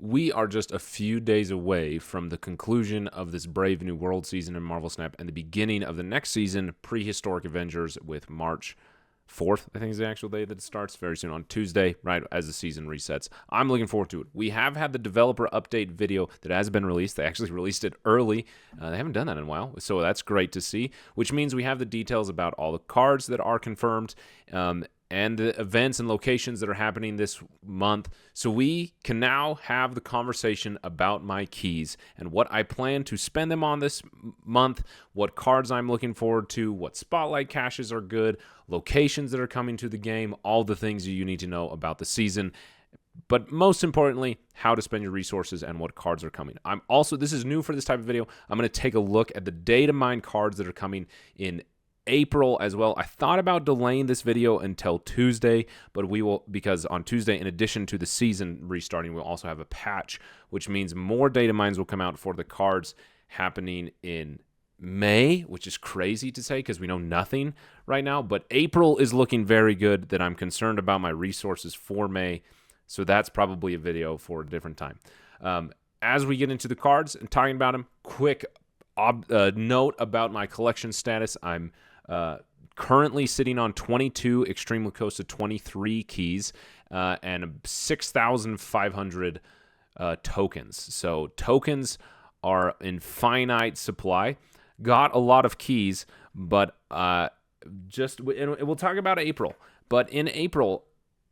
we are just a few days away from the conclusion of this Brave New World season in Marvel Snap and the beginning of the next season, Prehistoric Avengers, with March 4th, I think is the actual day that it starts, very soon on Tuesday, right as the season resets. I'm looking forward to it. We have had the developer update video that has been released. They actually released it early. They haven't done that in a while, so that's great to see, which means we have the details about all the cards that are confirmed, and the events and locations that are happening this month. So we can now have the conversation about my keys and what I plan to spend them on this month, what cards I'm looking forward to, what spotlight caches are good, locations that are coming to the game, all the things you need to know about the season. But most importantly, how to spend your resources and what cards are coming. This is new for this type of video, I'm going to take a look at the Datamined cards that are coming in April as well. I thought about delaying this video until Tuesday, but we will, because on Tuesday, in addition to the season restarting, we'll also have a patch, which means more data mines will come out for the cards happening in May, which is crazy to say because we know nothing right now, but April is looking very good that I'm concerned about my resources for May, so that's probably a video for a different time. As we get into the cards and talking about them, quick note about my collection status. I'm currently sitting on 22 Extreme Lacosta 23 keys and 6,500 tokens. So tokens are in finite supply. Got a lot of keys, but and we'll talk about April. But in April,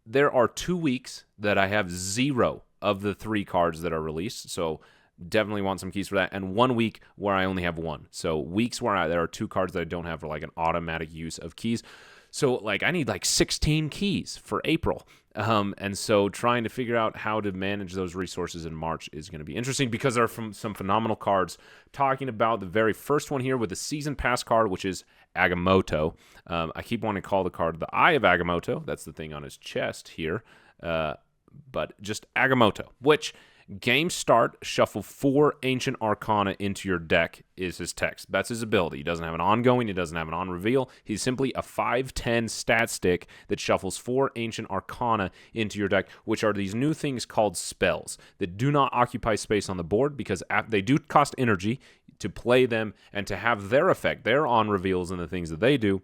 there are 2 weeks that I have 0 of the 3 cards that are released. So definitely want some keys for that, and 1 week where I only have 1. So weeks where there are 2 cards that I don't have for like an automatic use of keys. So like I need like 16 keys for April. And so trying to figure out how to manage those resources in March is going to be interesting because there are some phenomenal cards. Talking about the very first one here with the Season Pass card, which is Agamotto. I keep wanting to call the card the Eye of Agamotto. That's the thing on his chest here. But just Agamotto, which game start, shuffle 4 Ancient Arcana into your deck is his text. That's his ability. He doesn't have an ongoing. He doesn't have an on-reveal. He's simply a 5/10 stat stick that shuffles 4 Ancient Arcana into your deck, which are these new things called spells that do not occupy space on the board because they do cost energy to play them and to have their effect, their on-reveals and the things that they do.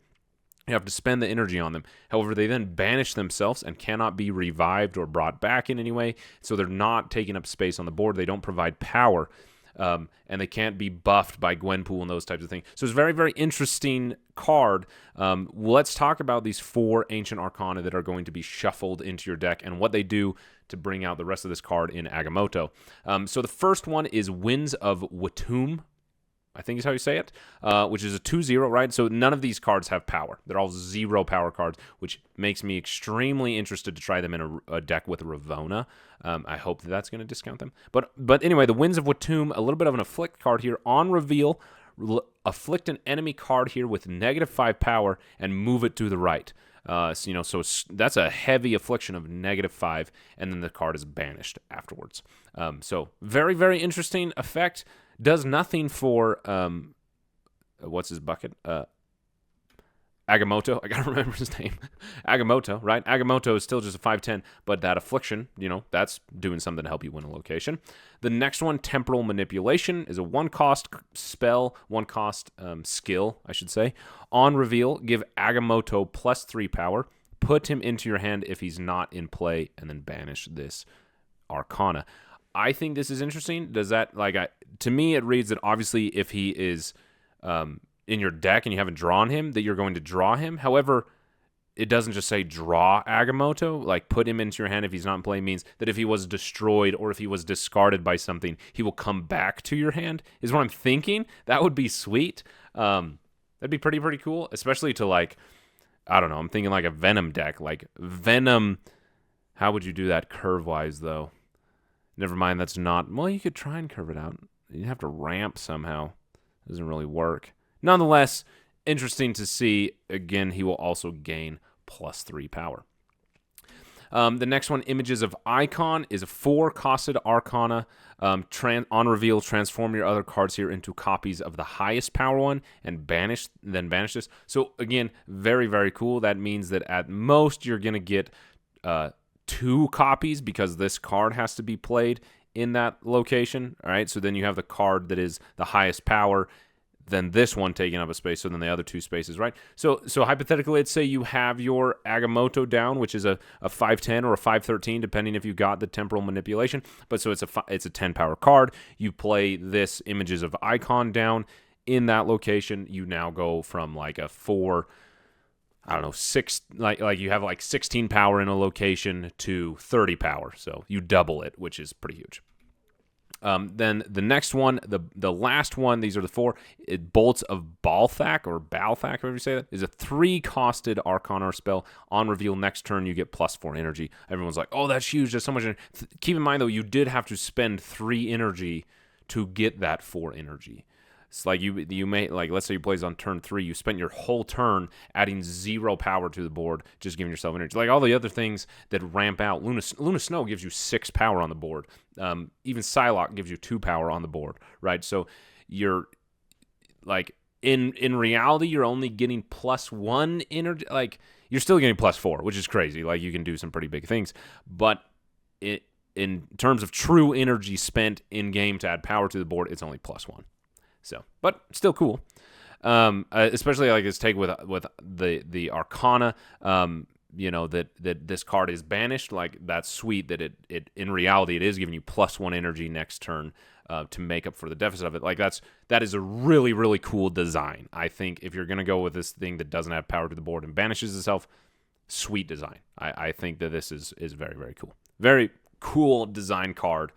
You have to spend the energy on them. However, they then banish themselves and cannot be revived or brought back in any way. So they're not taking up space on the board. They don't provide power. And they can't be buffed by Gwenpool and those types of things. So it's a very, very interesting card. Let's talk about these 4 Ancient Arcana that are going to be shuffled into your deck and what they do to bring out the rest of this card in Agamotto. So the first one is Winds of Watum, I think is how you say it, which is a 2/0, right? So none of these cards have power. They're all 0 power cards, which makes me extremely interested to try them in a deck with Ravonna. I hope that's going to discount them. But anyway, the Winds of Watum, a little bit of an afflict card here. On reveal, afflict an enemy card here with -5 power and move it to the right. So that's a heavy affliction of -5, and then the card is banished afterwards. So very, very interesting effect. Does nothing for, what's his bucket? Agamotto. I gotta remember his name. Agamotto, right? Agamotto is still just a 5/10, but that affliction, that's doing something to help you win a location. The next one, Temporal Manipulation, is a 1-cost spell, 1-cost skill, I should say. On reveal, give Agamotto +3 power. Put him into your hand if he's not in play, and then banish this Arcana. I think this is interesting. Does that, to me, it reads that obviously if he is in your deck and you haven't drawn him, that you're going to draw him. However, it doesn't just say draw Agamotto, like put him into your hand if he's not in play, means that if he was destroyed or if he was discarded by something, he will come back to your hand, is what I'm thinking. That would be sweet. That'd be pretty cool, especially to I don't know, I'm thinking like a Venom deck. Like Venom, how would you do that curve-wise, though? Never mind, that's not... Well, you could try and curve it out. You'd have to ramp somehow. Doesn't really work. Nonetheless, interesting to see. Again, he will also gain +3 power. The next one, Images of Icon, is a 4-costed Arcana. On reveal, transform your other cards here into copies of the highest power one and banish this. So again, very, very cool. That means that at most you're going to get 2 copies because this card has to be played in that location. All right, so then you have the card that is the highest power, then this one taking up a space, so then the other two spaces, right? So hypothetically, let's say you have your Agamotto down, which is a 5/10 or a 5/13, depending if you got the temporal manipulation. But so it's a 10 power card. You play this Images of Icon down in that location. You now go from like a 4, I don't know, 6, like you have like 16 power in a location to 30 power. So you double it, which is pretty huge. Then the next one, the last one, these are the 4, Bolts of Balthak, or Balthak, however you say that, is a 3-costed Arcana spell. On reveal next turn, you get +4 energy. Everyone's like, oh, that's huge, there's so much energy. Keep in mind, though, you did have to spend 3 energy to get that 4 energy. It's like you may, like, let's say you plays on turn 3, you spent your whole turn adding 0 power to the board, just giving yourself energy. Like all the other things that ramp out. Luna Snow gives you 6 power on the board. Even Psylocke gives you 2 power on the board, right? So you're, like, in reality, you're only getting +1 energy. Like, you're still getting +4, which is crazy. Like, you can do some pretty big things. But in terms of true energy spent in-game to add power to the board, it's only +1. So, but still cool. Especially like his take with the Arcana. That this card is banished. Like, that's sweet that it in reality it is giving you +1 energy next turn to make up for the deficit of it. Like, that is a really, really cool design. I think if you're gonna go with this thing that doesn't have power to the board and banishes itself, sweet design. I think that this is very, very cool. Very cool design card.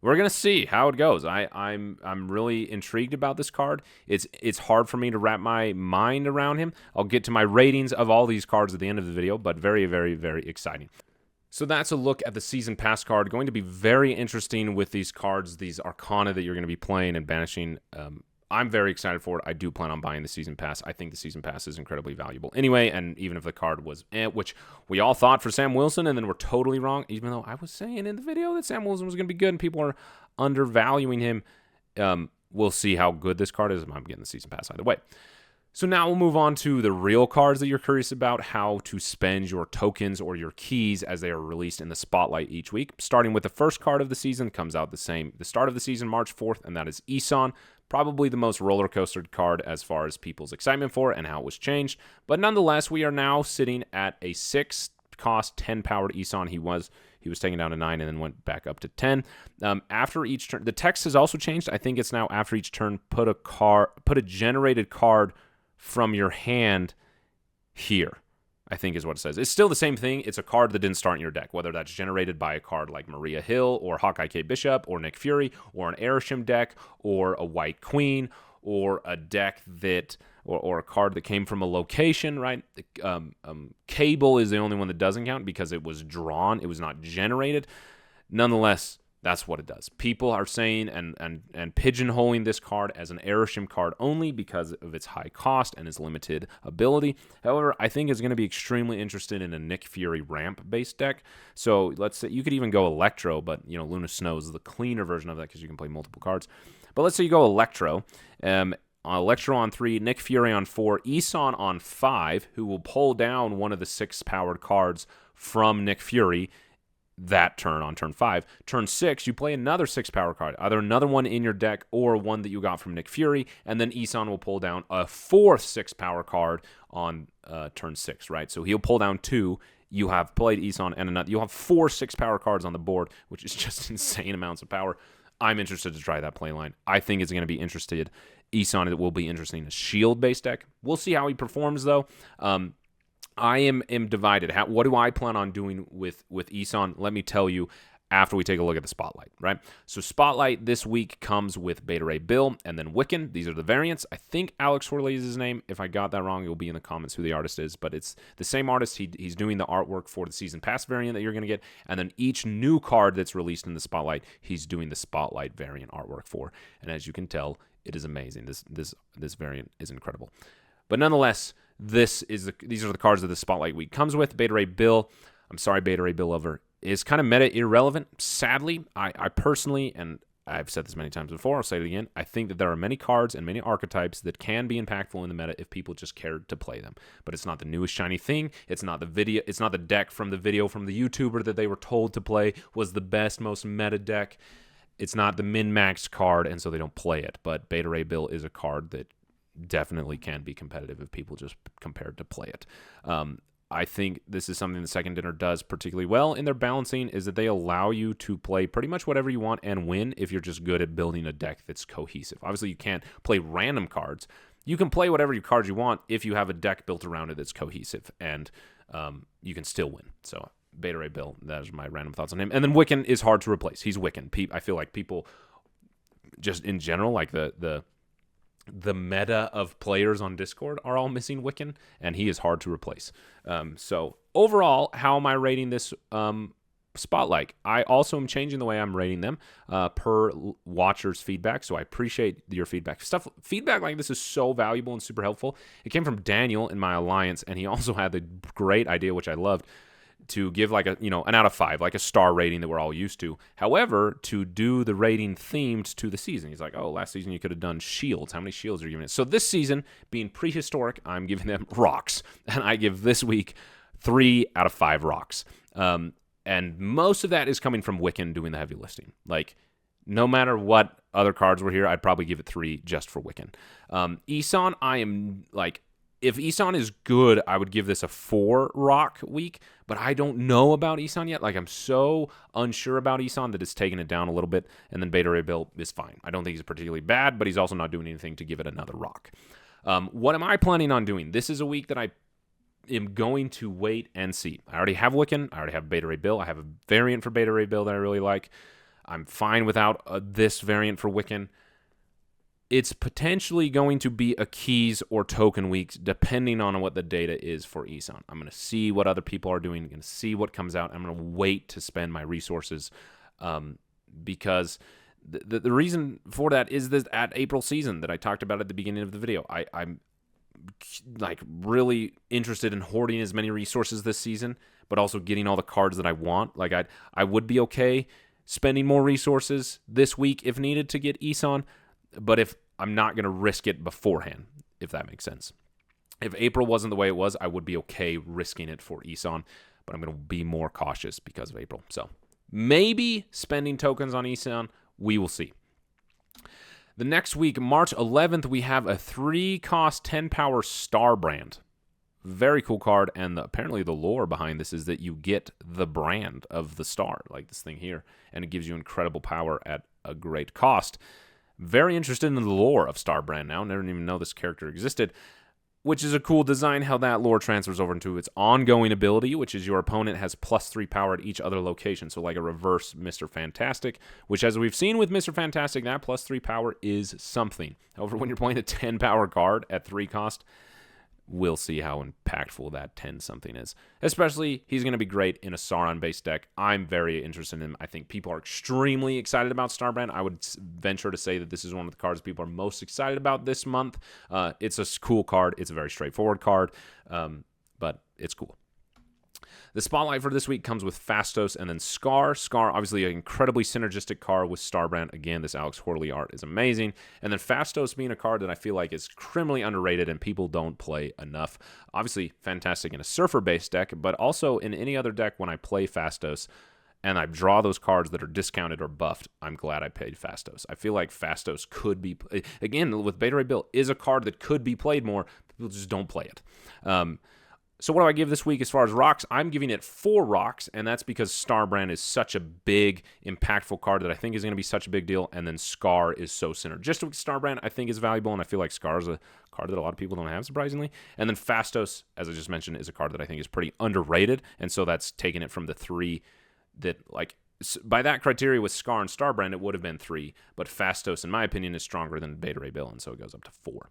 We're gonna see how it goes. I'm really intrigued about this card. It's hard for me to wrap my mind around him. I'll get to my ratings of all these cards at the end of the video, but very, very, very exciting. So that's a look at the Season Pass card. Going to be very interesting with these cards, these Arcana that you're going to be playing and banishing. I'm very excited for it. I do plan on buying the Season Pass. I think the Season Pass is incredibly valuable anyway, and even if the card was, which we all thought for Sam Wilson, and then we're totally wrong, even though I was saying in the video that Sam Wilson was going to be good and people are undervaluing him. We'll see how good this card is. I'm getting the Season Pass either way. So now we'll move on to the real cards that you're curious about, how to spend your tokens or your keys as they are released in the spotlight each week. Starting with the first card of the season, comes out the start of the season, March 4th, and that is Eson. Probably the most roller coastered card as far as people's excitement for it and how it was changed. But nonetheless, we are now sitting at a 6-cost, 10-powered Eson. He was taken down to 9 and then went back up to 10. After each turn, the text has also changed. I think it's now after each turn, put a generated card from your hand here, I think is what it says. It's still the same thing. It's a card that didn't start in your deck, whether that's generated by a card like Maria Hill or Hawkeye K. Bishop or Nick Fury or an Airsham deck or a White Queen or a deck that or a card that came from a location, right? Cable is the only one that doesn't count because it was drawn. It was not generated. Nonetheless, that's what it does. People are saying and pigeonholing this card as an Airsham card only because of its high cost and its limited ability. However, I think it's going to be extremely interested in a Nick Fury ramp-based deck. So let's say you could even go Electro, but Luna Snow is the cleaner version of that because you can play multiple cards. But let's say you go Electro. Electro on 3, Nick Fury on 4, Eson on 5, who will pull down one of the 6-powered cards from Nick Fury that turn on turn 5. Turn 6, you play another 6-power card, either another one in your deck or one that you got from Nick Fury, and then Eson will pull down a 4th 6-power card on turn 6, right? So he'll pull down 2. You have played Eson and another. You'll have 4 6-power cards on the board, which is just insane amounts of power. I'm interested to try that playline. I think it's going to be interested. Eson, it will be interesting. A shield-based deck. We'll see how he performs, though. I am divided. What do I plan on doing with Eson? Let me tell you after we take a look at the Spotlight, right? So Spotlight this week comes with Beta Ray Bill and then Wiccan. These are the variants. I think Alex Horley is his name. If I got that wrong, it will be in the comments who the artist is, but it's the same artist. He's doing the artwork for the Season Pass variant that you're going to get, and then each new card that's released in the Spotlight, he's doing the Spotlight variant artwork for. And as you can tell, it is amazing. This variant is incredible. But nonetheless, these are the cards that the Spotlight week comes with. Beta Ray Bill, I'm sorry, Beta Ray Bill lover, is kind of meta irrelevant. Sadly, I personally, and I've said this many times before, I'll say it again. I think that there are many cards and many archetypes that can be impactful in the meta if people just cared to play them. But it's not the newest shiny thing. It's not the video. It's not the deck from the video from the YouTuber that they were told to play was the best, most meta deck. It's not the min-max card, and so they don't play it. But Beta Ray Bill is a card that definitely can be competitive if people just compared to play it. I think this is something the Second Dinner does particularly well in their balancing, is that they allow you to play pretty much whatever you want and win if you're just good at building a deck that's cohesive. Obviously, you can't play random cards. You can play whatever cards you want if you have a deck built around it that's cohesive, and you can still win. So Beta Ray Bill, that is my random thoughts on him. And then Wiccan is hard to replace. He's Wiccan. I feel like people just in general, like the meta of players on Discord are all missing Wiccan, and he is hard to replace. So overall, how am I rating this Spotlight? I also am changing the way I'm rating them per watchers' feedback, so I appreciate your feedback. Feedback like this is so valuable and super helpful. It came from Daniel in my alliance, and he also had the great idea, which I loved, to give like an out of 5, like a star rating that we're all used to. However, to do the rating themed to the season. He's like, oh, last season you could have done shields. How many shields are you giving it? So this season, being prehistoric, I'm giving them rocks. And I give this week 3 out of 5 rocks. And most of that is coming from Wiccan doing the heavy lifting. Like, no matter what other cards were here, I'd probably give it 3 just for Wiccan. Eson, I am like, if Eson is good, I would give this a 4 rock week, but I don't know about Eson yet. Like, I'm so unsure about Eson that it's taken it down a little bit, and then Beta Ray Bill is fine. I don't think he's particularly bad, but he's also not doing anything to give it another rock. What am I planning on doing? This is a week that I am going to wait and see. I already have Wiccan. I already have Beta Ray Bill. I have a variant for Beta Ray Bill that I really like. I'm fine without this variant for Wiccan. It's potentially going to be a keys or token week, depending on what the data is for Eson. I'm going to see what other people are doing. I'm going to see what comes out. I'm going to wait to spend my resources because the reason for that is that at April season that I talked about at the beginning of the video. I'm like really interested in hoarding as many resources this season, but also getting all the cards that I want. Like I would be okay spending more resources this week if needed to get Eson, but if I'm not going to risk it beforehand, if that makes sense. If April wasn't the way it was, I would be okay risking it for Eson, but I'm going to be more cautious because of April. So maybe spending tokens on Eson, we will see. The next week, March 11th, we have a 3-cost, 10-power Starbrand. Very cool card, and apparently the lore behind this is that you get the brand of the star, like this thing here, and it gives you incredible power at a great cost. Very interested in the lore of Starbrand now. Never even know this character existed, which is a cool design, how that lore transfers over into its ongoing ability, which is your opponent has +3 power at each other location. So like a reverse Mr. Fantastic, which as we've seen with Mr. Fantastic, that +3 power is something. However, when you're playing a 10-power card at 3 cost, we'll see how impactful that 10-something is. Especially, he's going to be great in a Sauron-based deck. I'm very interested in him. I think people are extremely excited about Starbrand. I would venture to say that this is one of the cards people are most excited about this month. It's a cool card. It's a very straightforward card, but it's cool. The spotlight for this week comes with Phastos and then Scar. Scar, obviously an incredibly synergistic card with Starbrand. Again, this Alex Horley art is amazing. And then Phastos being a card that I feel like is criminally underrated and people don't play enough. Obviously, fantastic in a Surfer-based deck, but also in any other deck when I play Phastos and I draw those cards that are discounted or buffed, I'm glad I paid Phastos. I feel like Phastos could be, again, with Beta Ray Bill, is a card that could be played more. People just don't play it. So what do I give this week as far as rocks? I'm giving it 4 rocks, and that's because Starbrand is such a big, impactful card that I think is going to be such a big deal, and then Scar is so synergistic with Starbrand, I think is valuable, and I feel like Scar is a card that a lot of people don't have, surprisingly. And then Phastos, as I just mentioned, is a card that I think is pretty underrated, and so that's taking it from the 3 that, like, by that criteria with Scar and Starbrand, it would have been 3, but Phastos, in my opinion, is stronger than Beta Ray Bill, and so it goes up to 4.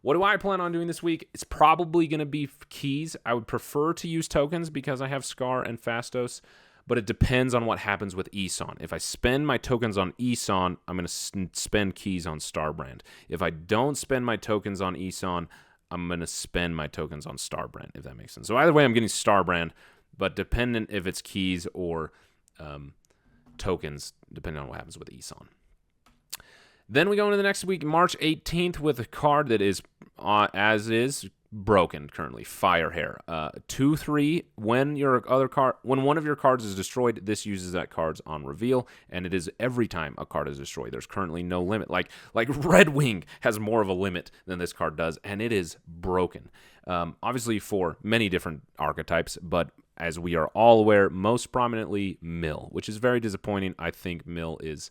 What do I plan on doing this week? It's probably going to be keys. I would prefer to use tokens because I have Scar and Phastos, but it depends on what happens with Eson. If I spend my tokens on Eson, I'm going to spend keys on Starbrand. If I don't spend my tokens on Eson, I'm going to spend my tokens on Starbrand, if that makes sense. So either way, I'm getting Starbrand, but dependent if it's keys or tokens, depending on what happens with Eson. Then we go into the next week, March 18th, with a card that is, as is, broken currently. Firehair. 2/3. When one of your cards is destroyed, this uses that card's on reveal, and it is every time a card is destroyed. There's currently no limit. Like Red Wing has more of a limit than this card does, and it is broken. Obviously for many different archetypes, but as we are all aware, most prominently Mill, which is very disappointing. I think Mill is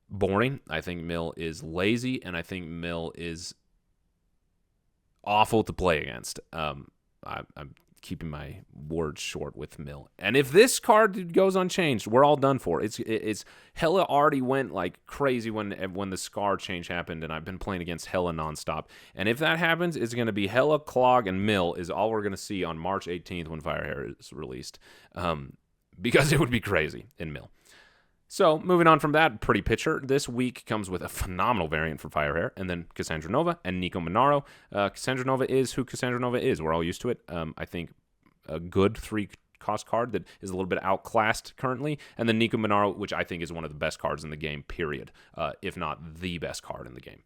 boring. I think Mill is lazy, and I think Mill is awful to play against. I'm keeping my words short with Mill. And if this card goes unchanged, we're all done for. It's Hella already went like crazy when the Scar change happened, and I've been playing against Hella nonstop. And if that happens, it's going to be Hella, Clog, and Mill is all we're going to see on March 18th when Firehair is released, because it would be crazy in Mill. So, moving on from that pretty picture, this week comes with a phenomenal variant for Firehair, and then Cassandra Nova and Nico Monaro. Cassandra Nova is who Cassandra Nova is. We're all used to it. I think a good 3-cost card that is a little bit outclassed currently, and then Nico Monaro, which I think is one of the best cards in the game, period, if not the best card in the game.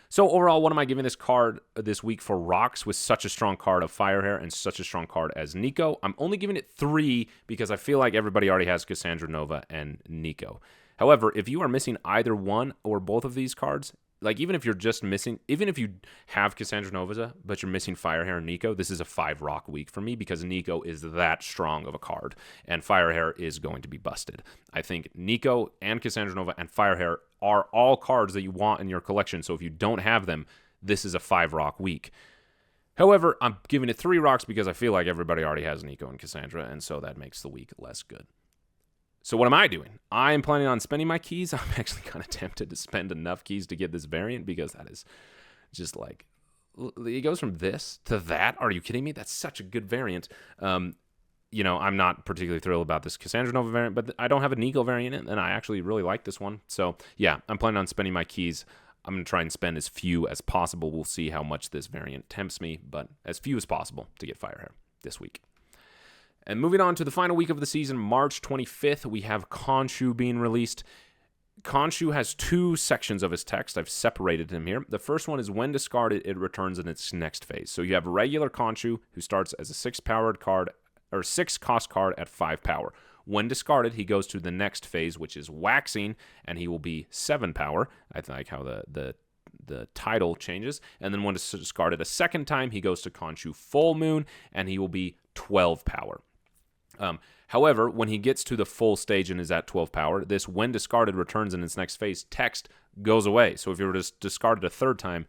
So overall, what am I giving this card this week for rocks with such a strong card of Firehair and such a strong card as Nico? I'm only giving it 3 because I feel like everybody already has Cassandra Nova and Nico. However, if you are missing either one or both of these cards, like even if you have Cassandra Nova, but you're missing Firehair and Nico, this is a 5-rock week for me because Nico is that strong of a card, and Firehair is going to be busted. I think Nico and Cassandra Nova and Firehair are all cards that you want in your collection, so if you don't have them, this is a 5-rock week. However, I'm giving it 3 rocks because I feel like everybody already has Nico and Cassandra, and so that makes the week less good. So what am I doing? I am planning on spending my keys. I'm actually kind of tempted to spend enough keys to get this variant because that is just like, it goes from this to that. Are you kidding me? That's such a good variant. I'm not particularly thrilled about this Cassandra Nova variant, but I don't have a Nico variant in it, and I actually really like this one. So yeah, I'm planning on spending my keys. I'm going to try and spend as few as possible. We'll see how much this variant tempts me, but as few as possible to get Firehair this week. And moving on to the final week of the season, March 25th, we have Khonshu being released. Khonshu has 2 sections of his text. I've separated him here. The first one is when discarded, it returns in its next phase. So you have regular Khonshu, who starts as a 6-cost card at 5 power. When discarded, he goes to the next phase, which is waxing, and he will be 7 power. I like how the title changes. And then when discarded a second time, he goes to Khonshu Full Moon, and he will be 12 power. However, when he gets to the full stage and is at 12 power, this when discarded returns in its next phase text goes away. So if you were to discard it a third time,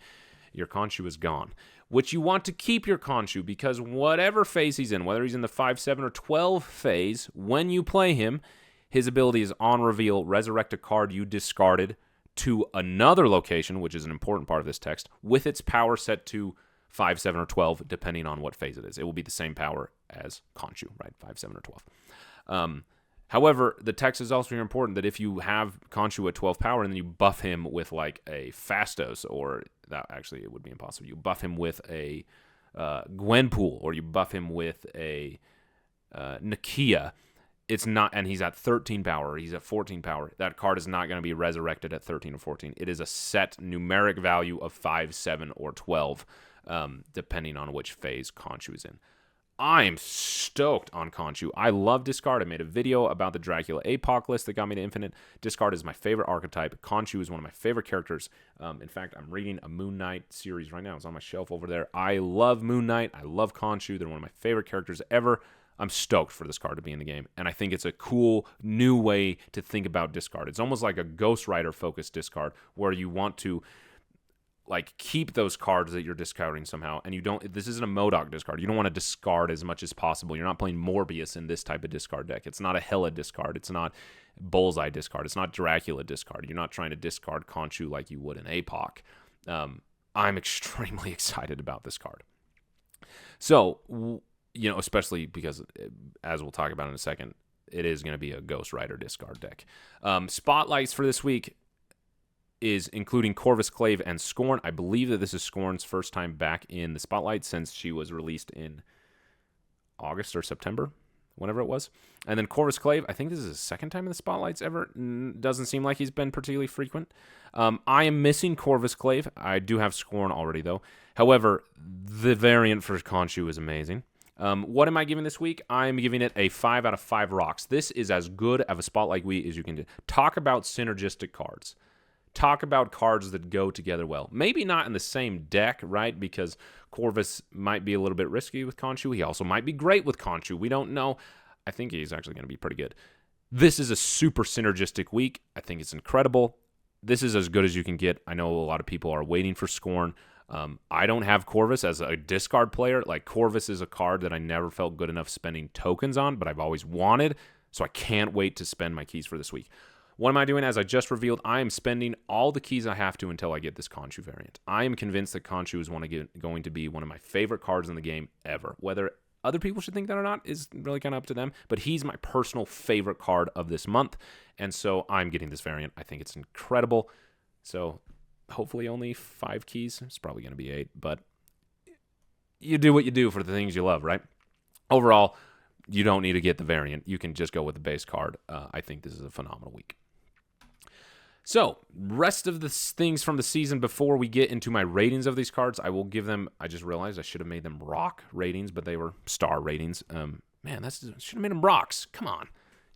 your Khonshu is gone. Which you want to keep your Khonshu because whatever phase he's in, whether he's in the 5, 7, or 12 phase, when you play him, his ability is on reveal, resurrect a card you discarded to another location, which is an important part of this text, with its power set to 5, 7, or 12, depending on what phase it is. It will be the same power as Khonshu, right? 5, 7, or 12. However, the text is also very important that if you have Khonshu at 12 power and then you buff him with like a Fastos, or that actually it would be impossible. You buff him with a Gwenpool, or you buff him with a Nakia. It's not, and he's at 13 power, or he's at 14 power. That card is not going to be resurrected at 13 or 14. It is a set numeric value of 5, 7, or 12, depending on which phase Khonshu is in. I am stoked on Khonshu. I love Discard. I made a video about the Dracula APOC list that got me to Infinite. Discard is my favorite archetype. Khonshu is one of my favorite characters. In fact, I'm reading a Moon Knight series right now. It's on my shelf over there. I love Moon Knight. I love Khonshu. They're one of my favorite characters ever. I'm stoked for this card to be in the game, and I think it's a cool new way to think about discard. It's almost like a Ghost Rider focused discard where you want to like keep those cards that you're discarding somehow, and you don't. This isn't a MODOK discard. You don't want to discard as much as possible. You're not playing Morbius in this type of discard deck. It's not a Hela discard. It's not Bullseye discard. It's not Dracula discard. You're not trying to discard Khonshu like you would in APOC. I'm extremely excited about this card. So, especially because, as we'll talk about in a second, it is going to be a Ghost Rider discard deck. Spotlights for this week is including Corvus Clave and Scorn. I believe that this is Scorn's first time back in the spotlight since she was released in August or September, whenever it was. And then Corvus Clave, I think this is his second time in the spotlights ever. Doesn't seem like he's been particularly frequent. I am missing Corvus Clave. I do have Scorn already, though. However, the variant for Khonshu is amazing. What am I giving this week? I'm giving it a 5 out of 5 rocks. This is as good of a Spotlight week as you can do. Talk about synergistic cards. Talk about cards that go together well. Maybe not in the same deck, right? Because Corvus might be a little bit risky with Khonshu. He also might be great with Khonshu. We don't know. I think he's actually going to be pretty good. This is a super synergistic week. I think it's incredible. This is as good as you can get. I know a lot of people are waiting for Scorn. I don't have Corvus as a discard player. Like, Corvus is a card that I never felt good enough spending tokens on, but I've always wanted. So I can't wait to spend my keys for this week. What am I doing? As I just revealed, I am spending all the keys I have to until I get this Khonshu variant. I am convinced that Khonshu is going to be one of my favorite cards in the game ever. Whether other people should think that or not is really kind of up to them, but he's my personal favorite card of this month, and so I'm getting this variant. I think it's incredible. So hopefully only 5 keys. It's probably going to be 8, but you do what you do for the things you love, right? Overall, you don't need to get the variant. You can just go with the base card. I think this is a phenomenal week. So, rest of the things from the season before we get into my ratings of these cards, I will give them, I just realized I should have made them rock ratings, but they were star ratings. Man, I should have made them rocks. Come on.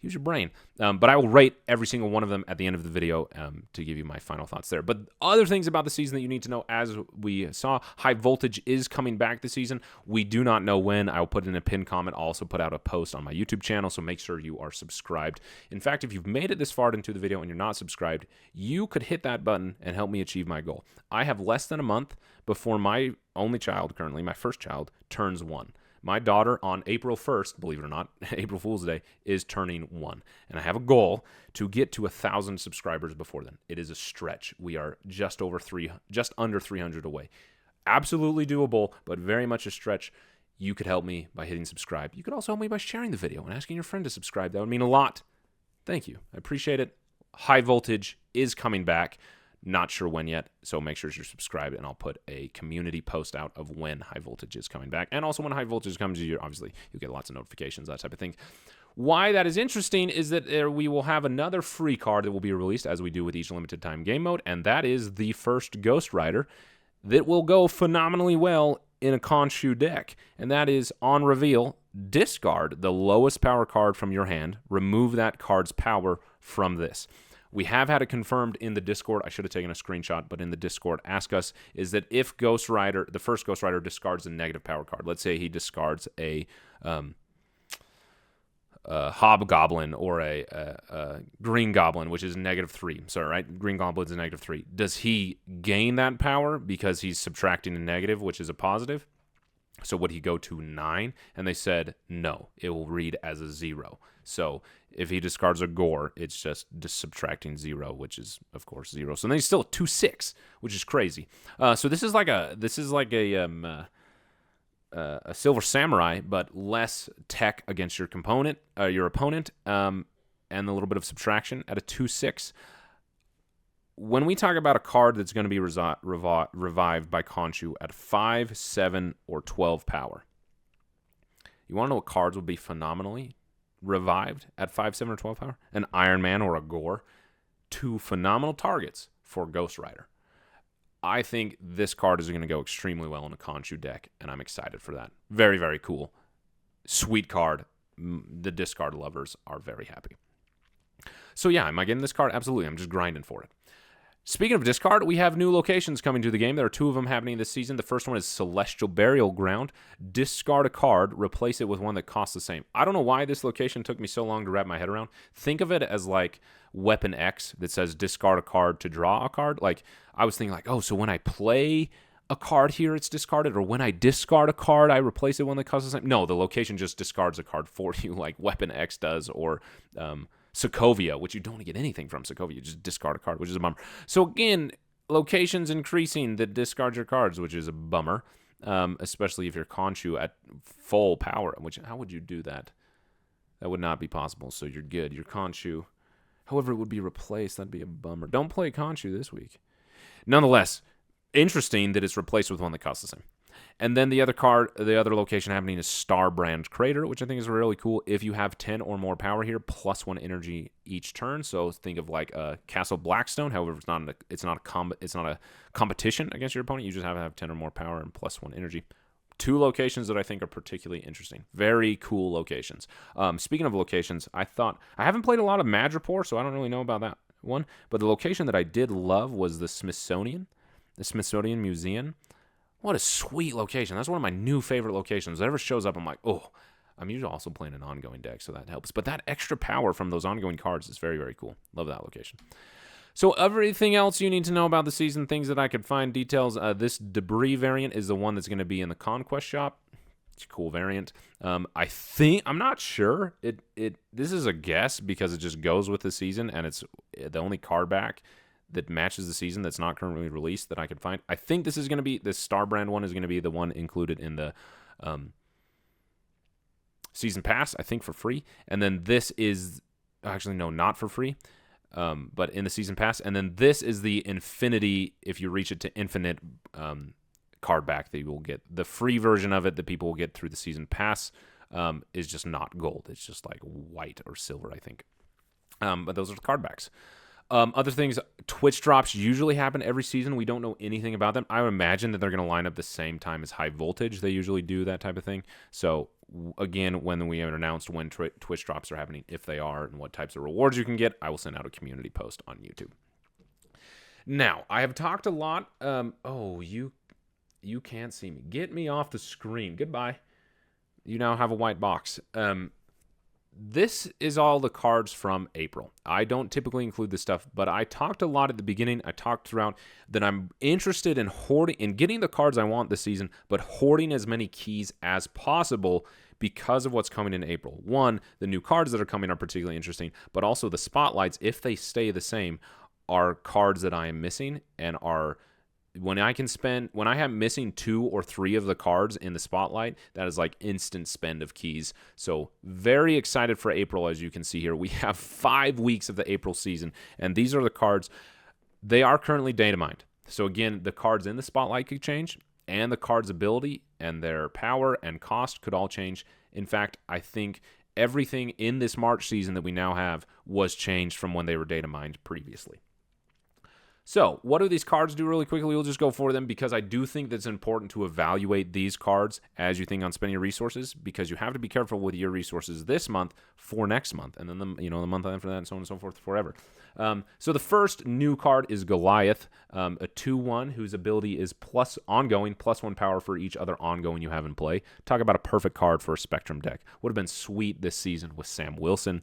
Use your brain. But I will rate every single one of them at the end of the video to give you my final thoughts there. But other things about the season that you need to know, as we saw, High Voltage is coming back this season. We do not know when. I will put in a pinned comment. I'll also put out a post on my YouTube channel, so make sure you are subscribed. In fact, if you've made it this far into the video and you're not subscribed, you could hit that button and help me achieve my goal. I have less than a month before my only child, currently my first child, turns 1. My daughter on April 1st, believe it or not, April Fool's Day, is turning 1. And I have a goal to get to 1,000 subscribers before then. It is a stretch. We are just under 300 away. Absolutely doable, but very much a stretch. You could help me by hitting subscribe. You could also help me by sharing the video and asking your friend to subscribe. That would mean a lot. Thank you. I appreciate it. High Voltage is coming back. Not sure when yet, so make sure you're subscribed, and I'll put a community post out of when High Voltage is coming back. And also when High Voltage comes, obviously, you'll get lots of notifications, that type of thing. Why that is interesting is that we will have another free card that will be released, as we do with each limited time game mode, and that is the first Ghost Rider that will go phenomenally well in a Khonshu deck. And that is, on reveal, discard the lowest power card from your hand, remove that card's power from this. We have had it confirmed in the Discord. I should have taken a screenshot, but in the Discord, ask us, is that if Ghost Rider, the first Ghost Rider, discards a negative power card, let's say he discards a Hobgoblin or a Green Goblin, which is -3. Sorry, right? Green Goblin's a -3. Does he gain that power because he's subtracting a negative, which is a positive? So would he go to 9? And they said, no, it will read as a 0. So if he discards a Gore, it's just subtracting 0, which is, of course, 0. So then he's still at 2/6, which is crazy. So this is like a Silver Samurai, but less tech against your opponent, and a little bit of subtraction at a 2/6. When we talk about a card that's going to be revived by Khonshu at 5, 7, or 12 power, you want to know what cards would be phenomenally revived at 5, 7, or 12 power? An Iron Man or a Gore. 2 phenomenal targets for Ghost Rider. I think this card is going to go extremely well in a Khonshu deck, and I'm excited for that. Very, very cool. Sweet card. The discard lovers are very happy. So yeah, am I getting this card? Absolutely. I'm just grinding for it. Speaking of discard, we have new locations coming to the game. There are 2 of them happening this season. The first one is Celestial Burial Ground. Discard a card, replace it with one that costs the same. I don't know why this location took me so long to wrap my head around. Think of it as like Weapon X that says discard a card to draw a card. Like, I was thinking like, oh, so when I play a card here, it's discarded, or when I discard a card, I replace it with one that costs the same. No, the location just discards a card for you, like Weapon X does, or Sokovia, which you don't get anything from Sokovia. You just discard a card, which is a bummer. So again, locations increasing that discard your cards, which is a bummer, especially if you're Khonshu at full power. Which, how would you do that? That would not be possible. So you're good. You're Khonshu. However, it would be replaced. That'd be a bummer. Don't play Khonshu this week. Nonetheless, interesting that it's replaced with one that costs the same. And then the other location happening is Starbrand Crater, which I think is really cool. If you have 10 or more power here, +1 energy each turn. So think of like a Castle Blackstone. However, it's not a competition against your opponent. You just have to have 10 or more power and +1 energy. 2 locations that I think are particularly interesting. Very cool locations. Speaking of locations, I haven't played a lot of Madripoor, so I don't really know about that one. But the location that I did love was the Smithsonian Museum. What a sweet location. That's one of my new favorite locations. Whatever shows up, I'm like, oh, I'm usually also playing an ongoing deck, so that helps. But that extra power from those ongoing cards is very, very cool. Love that location. So everything else you need to know about the season, things that I could find details, this Debris variant is the one that's going to be in the Conquest shop. It's a cool variant. I'm not sure. This is a guess because it just goes with the season, and it's the only card back that matches the season that's not currently released that I could find. I think this Starbrand one is going to be the one included in the season pass, I think for free. And then this is, actually no, not for free. But in the season pass, and then this is the infinity. If you reach it to infinite card back that you will get. The free version of it that people will get through the season pass is just not gold. It's just like white or silver, I think. But those are the card backs. Other things, Twitch drops usually happen every season. We don't know anything about them. I would imagine that they're going to line up the same time as High Voltage. They usually do that type of thing. So again, when we have announced when Twitch drops are happening, if they are, and what types of rewards you can get, I will send out a community post on YouTube. Now, I have talked a lot. You can't see me. Get me off the screen. Goodbye. You now have a white box. This is all the cards from April. I don't typically include this stuff, but I talked a lot at the beginning. I talked throughout that I'm interested in getting the cards I want this season, but hoarding as many keys as possible because of what's coming in April. One, the new cards that are coming are particularly interesting, but also the spotlights, if they stay the same, are cards that I am missing and are... When I have missing 2 or 3 of the cards in the spotlight, that is like instant spend of keys. So very excited for April, as you can see here. We have 5 weeks of the April season, and these are the cards. They are currently data mined. So again, the cards in the spotlight could change, and the cards' ability and their power and cost could all change. In fact, I think everything in this March season that we now have was changed from when they were data mined previously. So, what do these cards do really quickly? We'll just go for them because I do think that it's important to evaluate these cards as you think on spending your resources, because you have to be careful with your resources this month for next month, and then the month after that, and so on and so forth forever. So the first new card is Goliath, a 2/1 whose ability is ongoing, +1 power for each other ongoing you have in play. Talk about a perfect card for a Spectrum deck. Would have been sweet this season with Sam Wilson.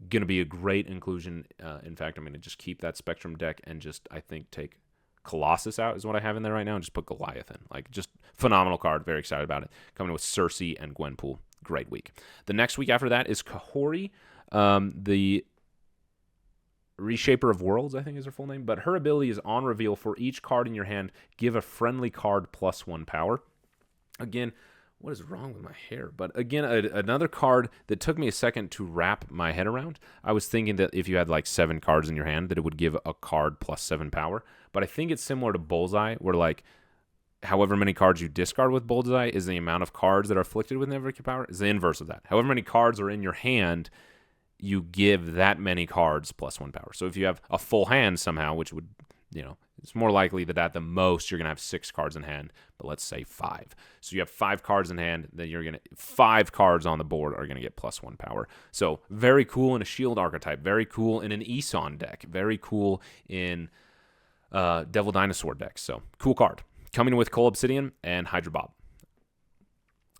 Going to be a great inclusion. In fact, I'm going to just keep that Spectrum deck and just, I think, take Colossus out is what I have in there right now and just put Goliath in. Like, just phenomenal card. Very excited about it. Coming with Cersei and Gwenpool. Great week. The next week after that is Kahori, the Reshaper of Worlds, I think is her full name. But her ability is on reveal. For each card in your hand, give a friendly card +1 power. Again, what is wrong with my hair? But again, another card that took me a second to wrap my head around. I was thinking that if you had like 7 cards in your hand, that it would give a card +7 power. But I think it's similar to Bullseye, where like however many cards you discard with Bullseye is the amount of cards that are afflicted with negative power. Is the inverse of that. However many cards are in your hand, you give that many cards +1 power. So if you have a full hand somehow, which would, it's more likely that at the most you're going to have 6 cards in hand, but let's say 5. So you have 5 cards in hand, then 5 cards on the board are going to get +1 power. So very cool in a shield archetype, very cool in an Eson deck, very cool in Devil Dinosaur decks. So cool card. Coming with Coal Obsidian and Hydra Bob.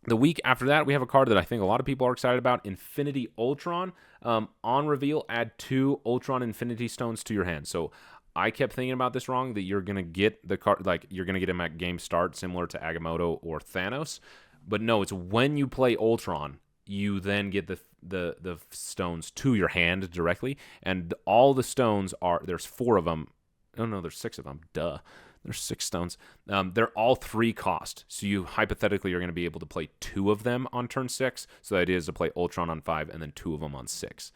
The week after that, we have a card that I think a lot of people are excited about, Infinity Ultron. On reveal, add 2 Ultron Infinity Stones to your hand. So I kept thinking about this wrong, that you're going to get the card, like you're going to get him at game start, similar to Agamotto or Thanos. But no, it's when you play Ultron, you then get the stones to your hand directly. And all the stones there's 4 of them. Oh, no, there's 6 of them. Duh. There's 6 stones. They're all 3 cost. So you hypothetically are going to be able to play 2 of them on turn 6. So the idea is to play Ultron on 5 and then 2 of them on 6.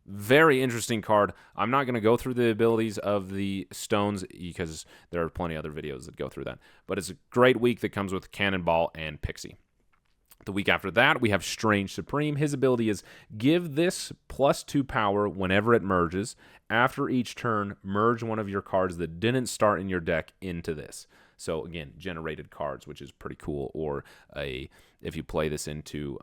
Very interesting card. I'm not going to go through the abilities of the stones because there are plenty of other videos that go through that. But it's a great week that comes with Cannonball and Pixie. The week after that, we have Strange Supreme. His ability is give this +2 power whenever it merges. After each turn, merge one of your cards that didn't start in your deck into this. So again, generated cards, which is pretty cool. Or if you play this into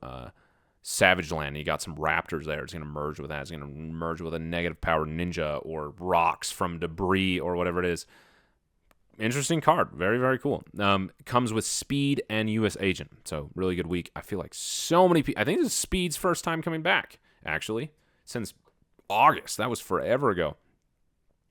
Savage Land, you got some raptors there. It's going to merge with that. It's going to merge with a negative power ninja or rocks from debris or whatever it is. Interesting card. Very, very cool. Comes with Speed and U.S. Agent. So really good week. I feel like so many people. I think this is Speed's first time coming back, actually, since August. That was forever ago.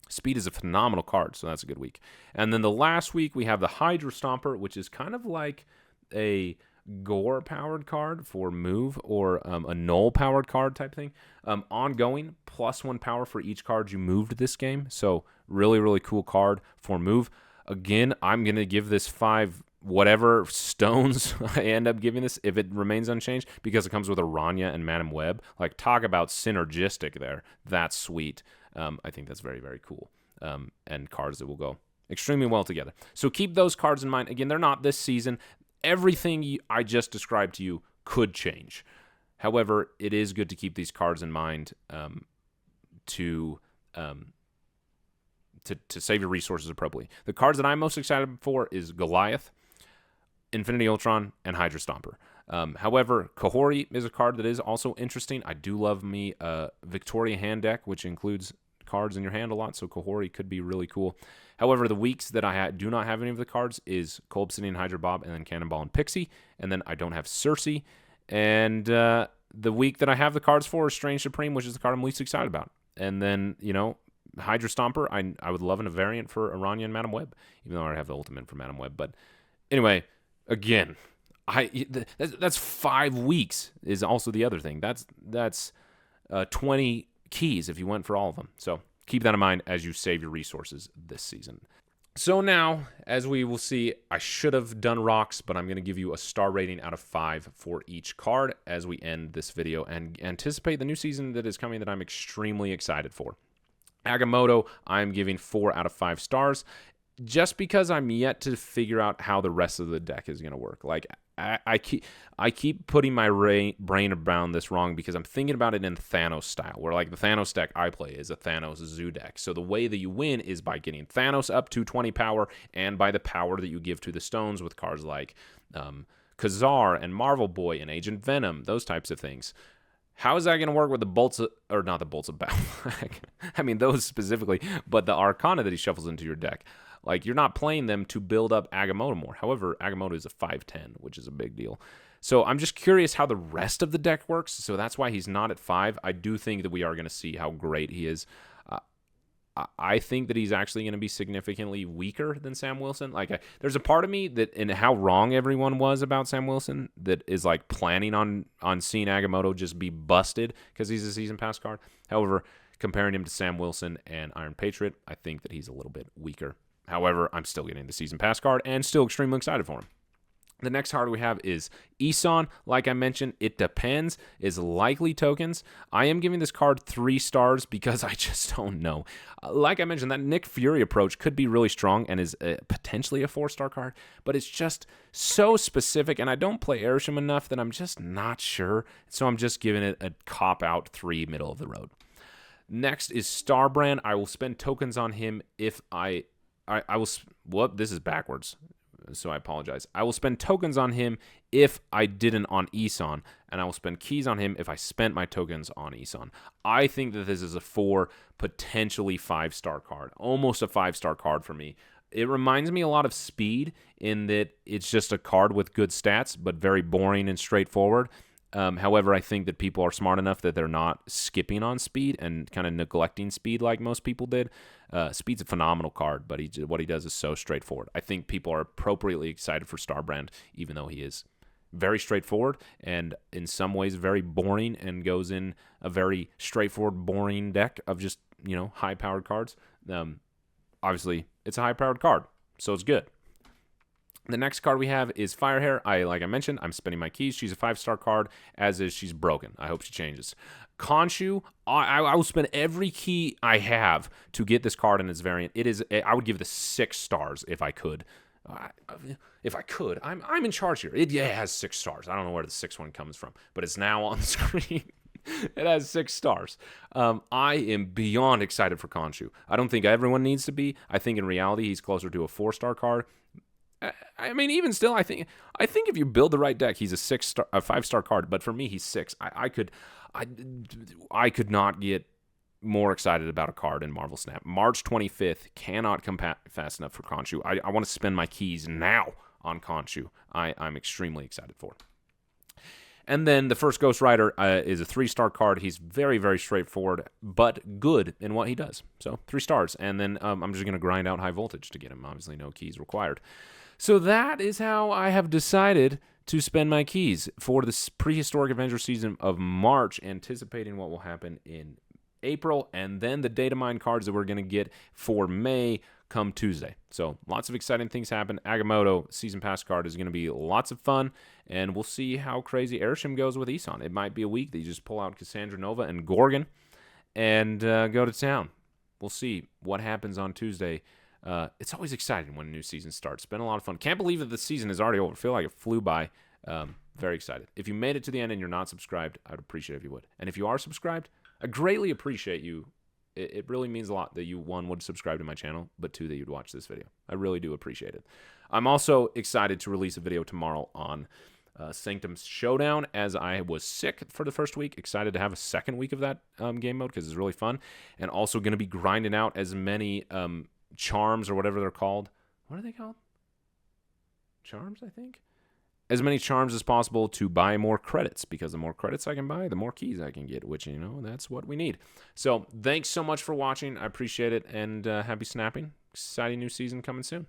Speed is a phenomenal card, so that's a good week. And then the last week, we have the Hydra Stomper, which is kind of like a Gore-powered card for move or a Null-powered card type thing. Ongoing, +1 power for each card you moved this game. So really, really cool card for move. Again, I'm going to give this 5 whatever stones I end up giving this if it remains unchanged because it comes with Aranya and Madam Web. Like, talk about synergistic there. That's sweet. I think that's very, very cool. And cards that will go extremely well together. So keep those cards in mind. Again, they're not this season. Everything I just described to you could change. However, it is good to keep these cards in mind to save your resources appropriately. The cards that I'm most excited for is Goliath, Infinity Ultron, and Hydra Stomper. However, Kahori is a card that is also interesting. I do love me Victoria hand deck, which includes cards in your hand a lot, so Kahori could be really cool. However, the weeks that I do not have any of the cards is Cold Obsidian, Hydra Bob, and then Cannonball and Pixie, and then I don't have Cersei. And the week that I have the cards for is Strange Supreme, which is the card I'm least excited about. And then, Hydra Stomper, I would love a variant for Aranya and Madam Web, even though I already have the ultimate for Madam Web. But anyway, again, that's 5 weeks is also the other thing. That's 20 keys if you went for all of them. So keep that in mind as you save your resources this season. So now, as we will see, I should have done rocks, but I'm going to give you a star rating out of 5 for each card as we end this video and anticipate the new season that is coming that I'm extremely excited for. Agamotto, I'm giving 4 out of 5 stars just because I'm yet to figure out how the rest of the deck is going to work. Like, I keep putting my brain around this wrong because I'm thinking about it in Thanos style, where like the Thanos deck I play is a Thanos Zoo deck. So the way that you win is by getting Thanos up to 20 power and by the power that you give to the stones with cards like Khazar and Marvel Boy and Agent Venom, those types of things. How is that going to work with the bolts or not the bolts of battle? I mean, those specifically, but the Arcana that he shuffles into your deck. Like, you're not playing them to build up Agamotto more. However, Agamotto is a 5/10, which is a big deal. So I'm just curious how the rest of the deck works. So that's why he's not at 5. I do think that we are going to see how great he is. I think that he's actually going to be significantly weaker than Sam Wilson. Like, there's a part of me that, in how wrong everyone was about Sam Wilson, that is like planning on seeing Agamotto just be busted because he's a season pass card. However, comparing him to Sam Wilson and Iron Patriot, I think that he's a little bit weaker. However, I'm still getting the season pass card and still extremely excited for him. The next card we have is Eson. Like I mentioned, it depends, is likely tokens. I am giving this card 3 stars because I just don't know. Like I mentioned, that Nick Fury approach could be really strong and is potentially a 4-star card, but it's just so specific, and I don't play Airsham enough that I'm just not sure. So I'm just giving it a cop-out 3 middle of the road. Next is Starbrand. I will spend tokens on him if I will. Whoop, this is backwards. So I apologize. I will spend tokens on him if I didn't on Eson, and I will spend keys on him if I spent my tokens on Eson. I think that this is a 4, potentially 5-star card, almost a 5-star card for me. It reminds me a lot of Speed in that it's just a card with good stats, but very boring and straightforward. However, I think that people are smart enough that they're not skipping on Speed and kind of neglecting Speed like most people did. Speed's a phenomenal card, but what he does is so straightforward. I think people are appropriately excited for Starbrand, even though he is very straightforward and in some ways very boring and goes in a very straightforward, boring deck of just, high-powered cards. Obviously, it's a high-powered card, so it's good. The next card we have is Firehair. Like I mentioned, I'm spending my keys. She's a 5-star card, as is she's broken. I hope she changes. Khonshu, I will spend every key I have to get this card in its variant. I would give this 6 stars if I could. I'm in charge here. It has 6 stars. I don't know where the 6th one comes from, but it's now on the screen. It has 6 stars. I am beyond excited for Khonshu. I don't think everyone needs to be. I think in reality he's closer to a 4-star card. I mean, even still, I think if you build the right deck, he's a 5-star card. But for me, he's 6. I could not get more excited about a card in Marvel Snap. March 25th cannot come fast enough for Khonshu. I want to spend my keys now on Khonshu. I'm extremely excited for it. And then the first Ghost Rider is a 3-star card. He's very, very straightforward, but good in what he does. So 3 stars. And then I'm just going to grind out high voltage to get him. Obviously, no keys required. So that is how I have decided to spend my keys for this Prehistoric Avengers season of March, anticipating what will happen in April, and then the Datamined cards that we're going to get for May come Tuesday. So lots of exciting things happen. Agamotto Season Pass card is going to be lots of fun, and we'll see how crazy Airshim goes with Eson. It might be a week that you just pull out Cassandra Nova and Gorgon and go to town. We'll see what happens on Tuesday. It's always exciting when a new season starts. It's been a lot of fun. Can't believe that the season is already over. I feel like it flew by. Very excited. If you made it to the end and you're not subscribed, I would appreciate it if you would. And if you are subscribed, I greatly appreciate you. It really means a lot that you, 1, would subscribe to my channel, but 2, that you'd watch this video. I really do appreciate it. I'm also excited to release a video tomorrow on Sanctum's Showdown, as I was sick for the first week. Excited to have a second week of that game mode because it's really fun. And also going to be grinding out as many charms or whatever they're called. What are they called? Charms, I think? As many charms as possible to buy more credits, because the more credits I can buy, the more keys I can get, which, that's what we need. So thanks so much for watching. I appreciate it, and happy snapping. Exciting new season coming soon.